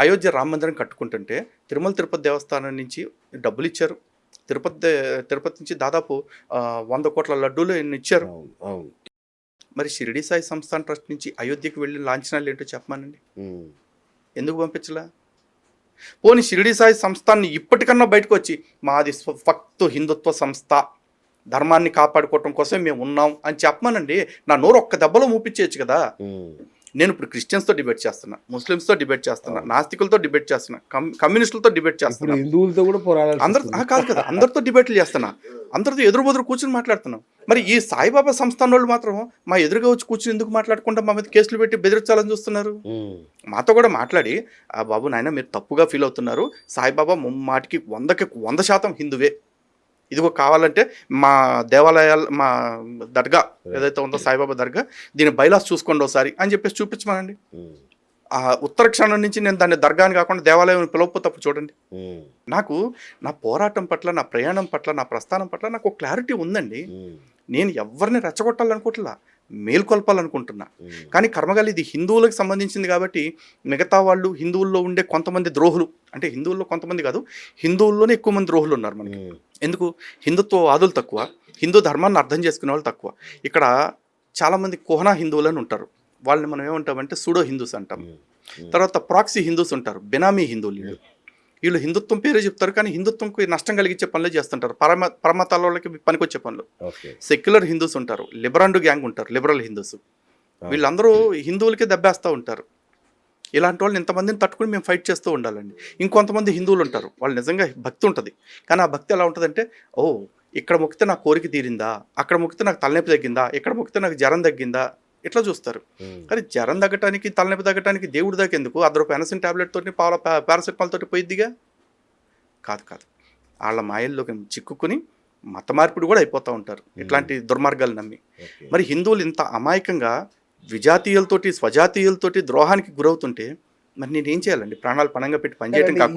అయోధ్య రామ మందిరం కట్టుకుంటుంటే తిరుమల తిరుపతి దేవస్థానం నుంచి డబ్బులు ఇచ్చారు. తిరుపతి నుంచి దాదాపు 100 కోట్ల లడ్డూలు ఎన్ని ఇచ్చారు. అవును, అవును. మరి షిరిడి సాయి సంస్థాన్ ట్రస్ట్ నుంచి అయోధ్యకి వెళ్ళి లాంఛనాలు ఏంటో చెప్పమానండి. ఎందుకు పంపించలా? పోనీ షిరిడి సాయి సంస్థాన్ని ఇప్పటికన్నా బయటకు వచ్చి మాది ఫక్తు హిందుత్వ సంస్థ, ధర్మాన్ని కాపాడుకోవటం కోసం మేము ఉన్నాం అని చెప్పమానండి. నా నోరు ఒక్క దెబ్బలో మూపించేయచ్చు కదా. నేను ఇప్పుడు క్రిస్టియన్స్తో డిబేట్ చేస్తున్నా, ముస్లిమ్స్తో డిబేట్ చేస్తున్నా, నాస్తికులతో డిబేట్ చేస్తున్నా, కమ్యూనిస్టులతో డిబేట్ చేస్తున్నా, హిందువులతో కూడా కాదు కదా, అందరితో డిబేట్లు చేస్తున్నా, అందరితో ఎదురు కూర్చొని మాట్లాడుతున్నాం. మరి ఈ సాయిబాబా సంస్థాన వాళ్ళు మాత్రం మా ఎదురుగా వచ్చి కూర్చుని ఎందుకు మాట్లాడకుండా మా మీద కేసులు పెట్టి బెదిరించాలని చూస్తున్నారు. మాతో కూడా మాట్లాడి, ఆ బాబు నాయన మీరు తప్పుగా ఫీల్ అవుతున్నారు, సాయిబాబా ముమ్మాటికి 100% హిందువే, ఇదిగో కావాలంటే మా దేవాలయాలు, మా దర్గా ఏదైతే ఉందో సాయిబాబా దర్గా, దీని బైలాస్ చూసుకోండి ఒకసారి అని చెప్పేసి చూపించమనండి. ఆ ఉత్తరాఖండ్ నుంచి నేను దాన్ని దర్గాని కాకుండా దేవాలయం పిలవకపోతే చూడండి. నాకు నా పోరాటం పట్ల, నా ప్రయాణం పట్ల, నా ప్రస్థానం పట్ల నాకు క్లారిటీ ఉందండి. నేను ఎవరిని రెచ్చగొట్టాలనుకుంటున్నా, మేల్కొల్పాలనుకుంటున్నా. కానీ కర్మగాలి ఇది హిందువులకు సంబంధించింది కాబట్టి మిగతా వాళ్ళు హిందువుల్లో ఉండే కొంతమంది ద్రోహులు, అంటే హిందువుల్లో కొంతమంది కాదు, హిందువుల్లోనే ఎక్కువ మంది ద్రోహులు ఉన్నారు మనకి. ఎందుకు? హిందుత్వవాదులు తక్కువ, హిందూ ధర్మాన్ని అర్థం చేసుకునే వాళ్ళు తక్కువ. ఇక్కడ చాలామంది కుహనా హిందువులు అని ఉంటారు, వాళ్ళని మనం ఏమంటామంటే సూడో హిందూస్ అంటాం. తర్వాత ప్రాక్సీ హిందూస్ ఉంటారు, బెనామీ హిందువులు. వీళ్ళు హిందుత్వం పేరే చెప్తారు కానీ హిందుత్వంకి నష్టం కలిగించే పనులే చేస్తుంటారు, పరమతాల వాళ్ళకి పనికొచ్చే పనులు. సెక్యులర్ హిందూస్ ఉంటారు, లిబరండు గ్యాంగ్ ఉంటారు, లిబరల్ హిందూస్. వీళ్ళందరూ హిందువులకే దెబ్బేస్తూ ఉంటారు. ఇలాంటి వాళ్ళని ఇంతమందిని తట్టుకుని మేము ఫైట్ చేస్తూ ఉండాలండి. ఇంకొంతమంది హిందువులు ఉంటారు, వాళ్ళు నిజంగా భక్తి ఉంటుంది, కానీ ఆ భక్తి ఎలా ఉంటుందంటే, ఓ ఇక్కడ మొక్కితే నాకు కోరిక తీరిందా, అక్కడ మొక్కితే నాకు తలనొప్పి తగ్గిందా, ఇక్కడ మొక్కితే నాకు జ్వరం తగ్గిందా, ఇట్లా చూస్తారు. కానీ జ్వరం తగ్గటానికి, తలనొప్పి తగ్గటానికి దేవుడి దాకా ఎందుకు? ₹10 పెనసిన్ ట్యాబ్లెట్ తోటి, పారాసెటమాల్ తోటి పోయిద్దిగా. కాదు, వాళ్ళ మాయల్లోకి చిక్కుకుని మత మార్పిడి కూడా అయిపోతూ ఉంటారు ఇట్లాంటి దుర్మార్గాలు నమ్మి. మరి హిందువులు ఇంత అమాయకంగా విజాతీయులతోటి, స్వజాతీయులతోటి ద్రోహానికి గురవుతుంటే మరి నేనేం చేయాలండి? ప్రాణాలు పణంగా పెట్టి పనిచేయటం కాకుండా